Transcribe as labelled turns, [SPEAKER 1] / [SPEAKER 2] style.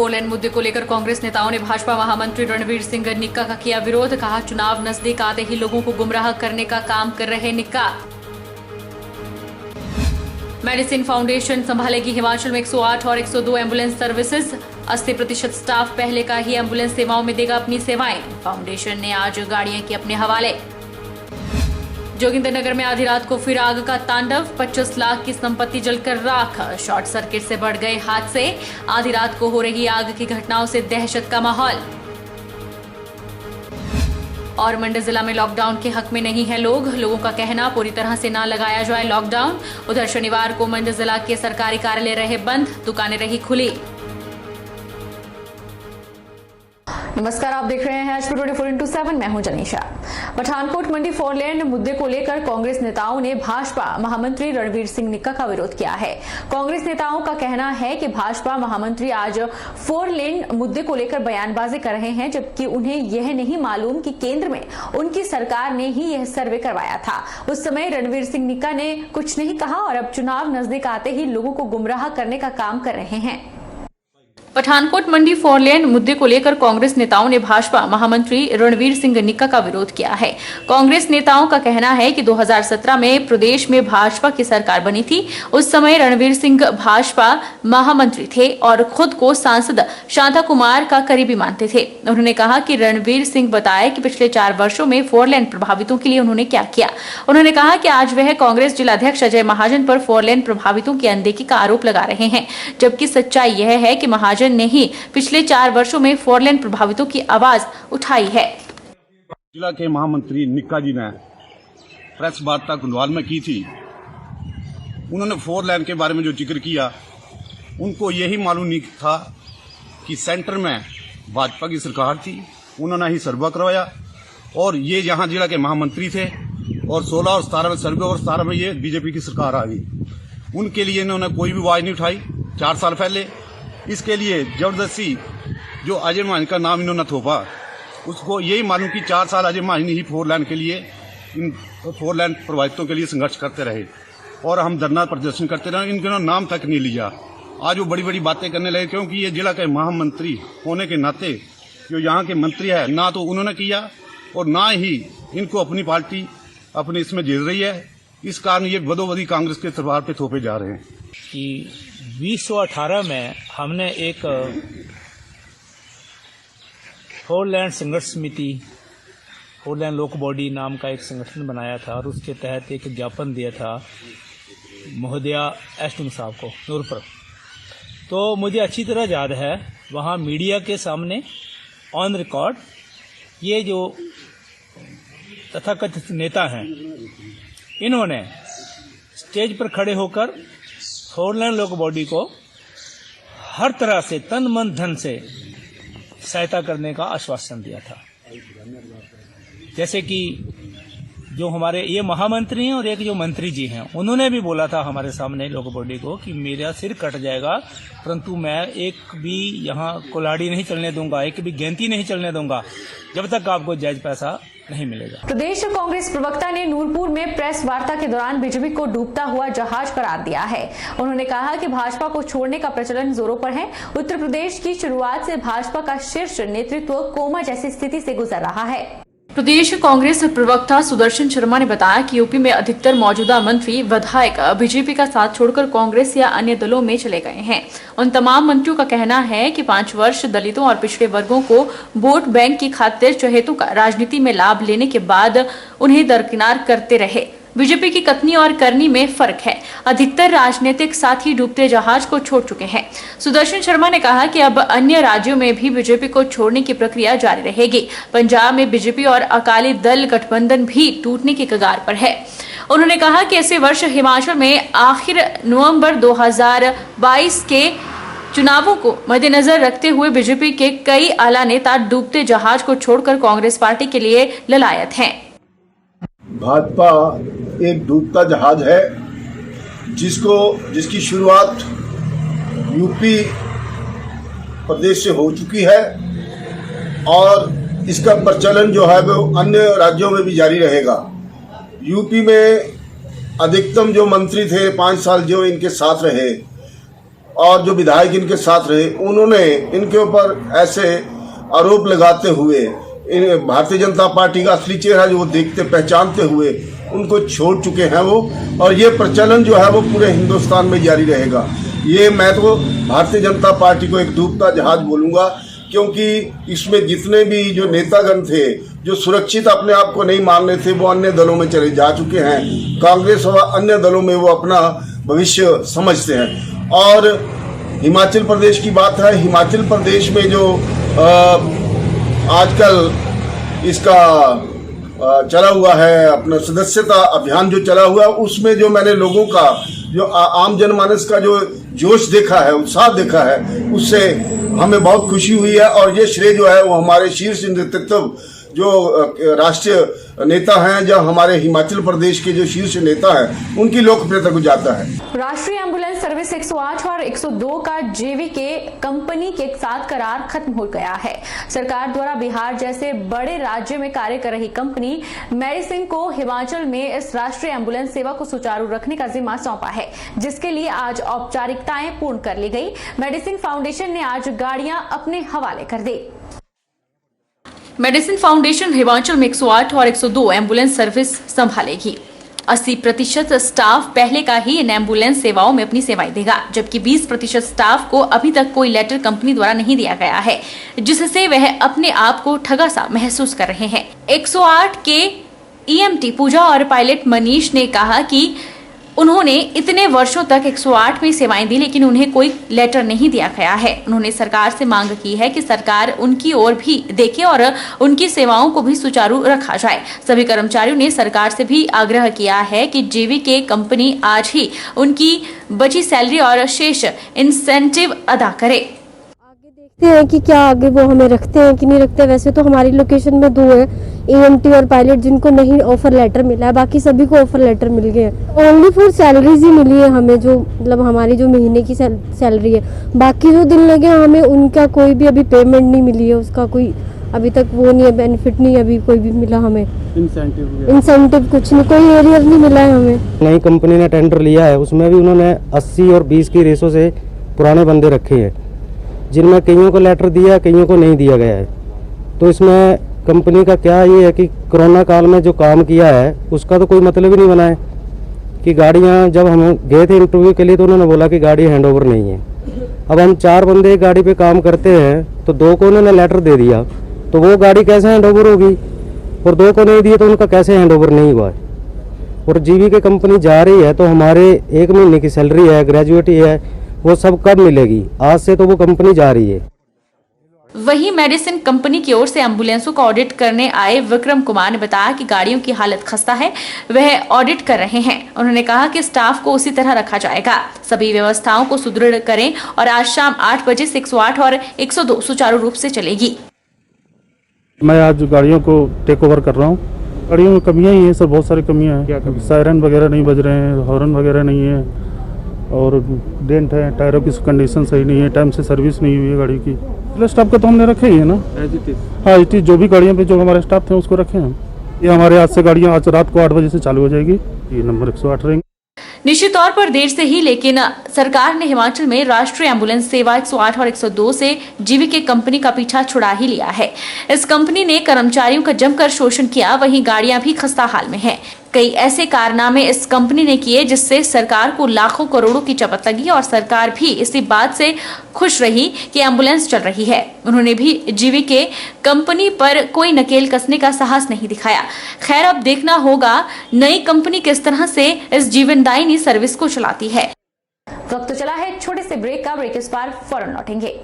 [SPEAKER 1] 4 लेन मुद्दे को लेकर कांग्रेस नेताओं ने भाजपा महामंत्री रणवीर सिंह निक्का का किया विरोध। कहा, चुनाव नजदीक आते ही लोगों को गुमराह करने का काम कर रहे निक्का। मेडिसिन फाउंडेशन संभालेगी हिमाचल में 108 और 102 एम्बुलेंस सर्विसेज। 80% स्टाफ पहले का ही एम्बुलेंस सेवाओं में देगा अपनी सेवाएं। फाउंडेशन ने आज गाड़ियां की अपने हवाले। जोगिंद्रनगर में आधी रात को फिर आग का तांडव। 25 लाख की संपत्ति जलकर राख। शॉर्ट सर्किट से बढ़ गए हादसे। आधी रात को हो रही आग की घटनाओं से दहशत का माहौल। और मंडी जिला में लॉकडाउन के हक में नहीं है लोगों का कहना, पूरी तरह से ना लगाया जाए लॉकडाउन। उधर शनिवार को मंडी जिला के सरकारी कार्यालय रहे बंद, दुकानें रही खुली। नमस्कार, आप देख रहे हैं आज 24x7। मैं हूं जनीशा। पठानकोट मंडी 4 लेन मुद्दे को लेकर कांग्रेस नेताओं ने भाजपा महामंत्री रणवीर सिंह निक्का का विरोध किया है। कांग्रेस नेताओं का कहना है कि भाजपा महामंत्री आज 4 लेन मुद्दे को लेकर बयानबाजी कर रहे हैं, जबकि उन्हें यह नहीं मालूम कि केंद्र में उनकी सरकार ने ही यह सर्वे करवाया था। उस समय रणवीर सिंह निक्का ने कुछ नहीं कहा और अब चुनाव नजदीक आते ही लोगों को गुमराह करने का काम कर रहे हैं। पठानकोट मंडी 4 लेन मुद्दे को लेकर कांग्रेस नेताओं ने भाजपा महामंत्री रणवीर सिंह निक्का का विरोध किया है। कांग्रेस नेताओं का कहना है कि 2017 में प्रदेश में भाजपा की सरकार बनी थी। उस समय रणवीर सिंह भाजपा महामंत्री थे और खुद को सांसद शांता कुमार का करीबी मानते थे। उन्होंने कहा कि रणवीर सिंह बताए कि पिछले 4 वर्षों में 4 लेन प्रभावितों के लिए उन्होंने क्या किया। उन्होंने कहा कि आज वह कांग्रेस जिलाध्यक्ष अजय महाजन पर 4 लेन प्रभावितों की अनदेखी का आरोप लगा रहे हैं, जबकि सच्चाई यह है कि महाजन ने ही पिछले 4 वर्षों में 4 लेन प्रभावितों की आवाज उठाई है।
[SPEAKER 2] जिला के महामंत्री निक्का जी ने प्रेस वार्ता कुंडवाल में की थी। उन्होंने 4 लेन के बारे में जो जिक्र किया, उनको यही मालूम नहीं था कि सेंटर में भाजपा की सरकार थी। उन्होंने ही सर्वे करवाया और ये यहाँ जिला के महामंत्री थे और 16 और 17 में सर्वे और 17 में ये बीजेपी की सरकार आ गई। उनके लिए इन्होंने कोई भी आवाज नहीं उठाई 4 साल पहले। इसके लिए जबरदस्ती जो अजय महाजन का नाम इन्होंने थोपा, उसको यही मालूम कि 4 साल अजय महाजन ही 4 लेन के लिए, इन 4 लेन प्रभावितों के लिए संघर्ष करते रहे और हम धरना प्रदर्शन करते रहे। इनके नाम तक नहीं लिया। आज वो बड़ी बड़ी बातें करने लगे, क्योंकि ये जिला के महामंत्री होने के नाते जो यहाँ के मंत्री है, ना तो उन्होंने किया और ना ही इनको अपनी पार्टी अपने इसमें झेल रही है। इस कारण ये बदोबदी कांग्रेस के सरकार पे थोपे जा रहे हैं
[SPEAKER 3] कि 2018 में हमने एक 4 लेन संघर्ष समिति, 4 लेन लोक बॉडी नाम का एक संगठन बनाया था और उसके तहत एक ज्ञापन दिया था महोदया एसडीएम साहब को नूरपुर। तो मुझे अच्छी तरह याद है, वहाँ मीडिया के सामने ऑन रिकॉर्ड ये जो तथाकथित नेता हैं, इन्होंने स्टेज पर खड़े होकर 4 लेन लोक बॉडी को हर तरह से तन मन धन से सहायता करने का आश्वासन दिया था। जैसे कि जो हमारे ये महामंत्री हैं और एक जो मंत्री जी हैं, उन्होंने भी बोला था हमारे सामने लोक बॉडी को कि मेरा सिर कट जाएगा, परंतु मैं एक भी यहाँ कुल्हाड़ी नहीं चलने दूंगा, एक भी गेंती नहीं चलने दूंगा जब तक आपको जायज पैसा नहीं मिलेगा।
[SPEAKER 1] प्रदेश कांग्रेस प्रवक्ता ने नूरपुर में प्रेस वार्ता के दौरान बीजेपी को डूबता हुआ जहाज करार दिया है। उन्होंने कहा कि भाजपा को छोड़ने का प्रचलन जोरों पर है। उत्तर प्रदेश की शुरुआत से भाजपा का शीर्ष नेतृत्व कोमा जैसी स्थिति से गुजर रहा है। प्रदेश कांग्रेस प्रवक्ता सुदर्शन शर्मा ने बताया कि यूपी में अधिकतर मौजूदा मंत्री विधायक बीजेपी का साथ छोड़कर कांग्रेस या अन्य दलों में चले गए हैं। उन तमाम मंत्रियों का कहना है कि 5 वर्ष दलितों और पिछड़े वर्गों को वोट बैंक की खातिर चहेतों का राजनीति में लाभ लेने के बाद उन्हें दरकिनार करते रहे। बीजेपी की कथनी और करनी में फर्क है। अधिकतर राजनीतिक साथी डूबते जहाज को छोड़ चुके हैं। सुदर्शन शर्मा ने कहा कि अब अन्य राज्यों में भी बीजेपी को छोड़ने की प्रक्रिया जारी रहेगी। पंजाब में बीजेपी और अकाली दल गठबंधन भी टूटने की कगार पर है। उन्होंने कहा कि इसी वर्ष हिमाचल में आखिर नवंबर 2022 के चुनावों को मद्देनजर रखते हुए बीजेपी के कई आला नेता डूबते जहाज को छोड़कर कांग्रेस पार्टी के लिए ललायत हैं।
[SPEAKER 4] भाजपा एक डूबता जहाज है जिसकी शुरुआत यूपी प्रदेश से हो चुकी है और इसका प्रचलन जो है वो अन्य राज्यों में भी जारी रहेगा। यूपी में अधिकतम जो मंत्री थे 5 साल जो इनके साथ रहे और जो विधायक इनके साथ रहे, उन्होंने इनके ऊपर ऐसे आरोप लगाते हुए इन भारतीय जनता पार्टी का असली चेहरा जो वो देखते पहचानते हुए उनको छोड़ चुके हैं वो, और ये प्रचलन जो है वो पूरे हिंदुस्तान में जारी रहेगा। ये मैं तो भारतीय जनता पार्टी को एक डूबता जहाज बोलूँगा, क्योंकि इसमें जितने भी जो नेतागण थे जो सुरक्षित अपने आप को नहीं मान रहे थे, वो अन्य दलों में चले जा चुके हैं। कांग्रेस और अन्य दलों में वो अपना भविष्य समझते हैं। और हिमाचल प्रदेश की बात है, हिमाचल प्रदेश में जो आजकल इसका चला हुआ है अपना सदस्यता अभियान जो चला हुआ है, उसमें जो मैंने लोगों का जो आम जनमानस का जो जोश देखा है, उत्साह देखा है, उससे हमें बहुत खुशी हुई है। और ये श्रेय जो है वो हमारे शीर्ष नेतृत्व जो राष्ट्रीय नेता हैं, जो हमारे हिमाचल प्रदेश के जो शीर्ष नेता हैं, उनकी लोकप्रियता को जाता है।
[SPEAKER 1] राष्ट्रीय एम्बुलेंस सर्विस 108 और 102 का जेवीके कंपनी के साथ करार खत्म हो गया है। सरकार द्वारा बिहार जैसे बड़े राज्य में कार्य कर रही कंपनी मेडिसिन को हिमाचल में इस राष्ट्रीय एम्बुलेंस सेवा को सुचारू रखने का जिम्मा सौंपा है, जिसके लिए आज औपचारिकताएं पूर्ण कर ली गई। मेडिसिन फाउंडेशन ने आज गाड़ियां अपने हवाले कर दी। मेडिसिन फाउंडेशन हिमाचल में 108 और 102 एम्बुलेंस सर्विस संभालेगी। 80% स्टाफ पहले का ही इन एम्बुलेंस सेवाओं में अपनी सेवाएं देगा, जबकि 20% स्टाफ को अभी तक कोई लेटर कंपनी द्वारा नहीं दिया गया है, जिससे वह अपने आप को ठगा सा महसूस कर रहे हैं। 108 के ईएमटी पूजा और पायलट मनीष ने कहा कि उन्होंने इतने वर्षों तक 108 में सेवाएं दी, लेकिन उन्हें कोई लेटर नहीं दिया गया है। उन्होंने सरकार से मांग की है कि सरकार उनकी ओर भी देखे और उनकी सेवाओं को भी सुचारू रखा जाए। सभी कर्मचारियों ने सरकार से भी आग्रह किया है कि जेवीके कंपनी आज ही उनकी बची सैलरी और शेष इंसेंटिव अदा करे।
[SPEAKER 5] आगे देखते हैं कि क्या आगे वो हमें रखते हैं कि नहीं रखते। वैसे तो हमारी लोकेशन में 2 है, ईएमटी और पायलट, जिनको नहीं ऑफर लेटर मिला है, बाकी सभी को ऑफर लेटर मिल गए हैं। ओनली फॉर सैलरीज ही मिली है हमें, जो मतलब हमारी जो महीने की सैलरी है। बाकी जो दिन लगे हमें उनका कोई भी अभी पेमेंट नहीं मिली है, उसका कोई अभी तक वो नहीं है, बेनिफिट नहीं अभी कोई भी मिला हमें। इंसेंटिव कुछ नहीं, कोई एरियर नहीं मिला है हमें।
[SPEAKER 6] नई कंपनी ने टेंडर लिया है, उसमें भी उन्होंने 80 और 20 की रेशो से पुराने बंदे रखे हैं, जिनमें कईयों को लेटर दिया, कईयों को नहीं दिया गया है। तो इसमें कंपनी का क्या ये है कि कोरोना काल में जो काम किया है उसका तो कोई मतलब ही नहीं बना है कि गाड़ियाँ, जब हम गए थे इंटरव्यू के लिए तो उन्होंने बोला कि गाड़ी हैंडओवर नहीं है। अब हम 4 बंदे गाड़ी पे काम करते हैं, तो 2 को उन्होंने लेटर दे दिया, तो वो गाड़ी कैसे हैंडओवर होगी, और 2 को नहीं दिए तो उनका कैसे हैंडओवर नहीं हुआ है। और जेवीके कंपनी जा रही है तो हमारे 1 महीने की सैलरी है, ग्रेजुएटी है, वो सब कब मिलेगी? आज से तो वो कंपनी जा रही है।
[SPEAKER 1] वहीं मेडिसिन कंपनी की ओर से एम्बुलेंसों का ऑडिट करने आए विक्रम कुमार ने बताया कि गाड़ियों की हालत खस्ता है, वह ऑडिट कर रहे हैं। उन्होंने कहा कि स्टाफ को उसी तरह रखा जाएगा, सभी व्यवस्थाओं को सुदृढ़ करें और आज शाम 8 बजे से 108 और 102 सुचारू रूप से चलेगी।
[SPEAKER 7] मैं आज गाड़ियों को टेक ओवर कर रहा हूँ। गाड़ियों में कमियां ही हैं सर, बहुत सारी कमियां हैं। सायरन वगैरह नहीं बज रहे हैं, हॉर्न वगैरह नहीं है, और डेंट है, टायरों की कंडीशन सही नहीं है, टाइम से सर्विस नहीं हुई है गाड़ी की। स्टाफ का तो हमने रखे ही है ना, हाँ इट जो भी गाड़ियों पे जो हमारे स्टाफ थे उसको रखे हैं। ये हमारे आज से गाड़ियाँ आज रात को 8 बजे से चालू हो जाएगी, ये नंबर 108 रहेंगे।
[SPEAKER 1] निश्चित तौर पर देर से ही, लेकिन सरकार ने हिमाचल में राष्ट्रीय एम्बुलेंस सेवा 108 और 102 से जेवीके कंपनी का पीछा छुड़ा ही लिया है। इस कंपनी ने कर्मचारियों का जमकर शोषण किया, वहीं गाड़ियां भी खस्ता हाल में हैं। कई ऐसे कारनामे इस कंपनी ने किए जिससे सरकार को लाखों करोड़ों की चपत लगी और सरकार भी इसी बात से खुश रही कि एम्बुलेंस चल रही है। उन्होंने भी जेवीके कंपनी पर कोई नकेल कसने का साहस नहीं दिखाया। खैर, अब देखना होगा नई कंपनी किस तरह से इस जीवनदायिनी सर्विस को चलाती है। वक्त चला है छोटे से ब्रेक का, ब्रेक इस बार फौरन लौटेंगे।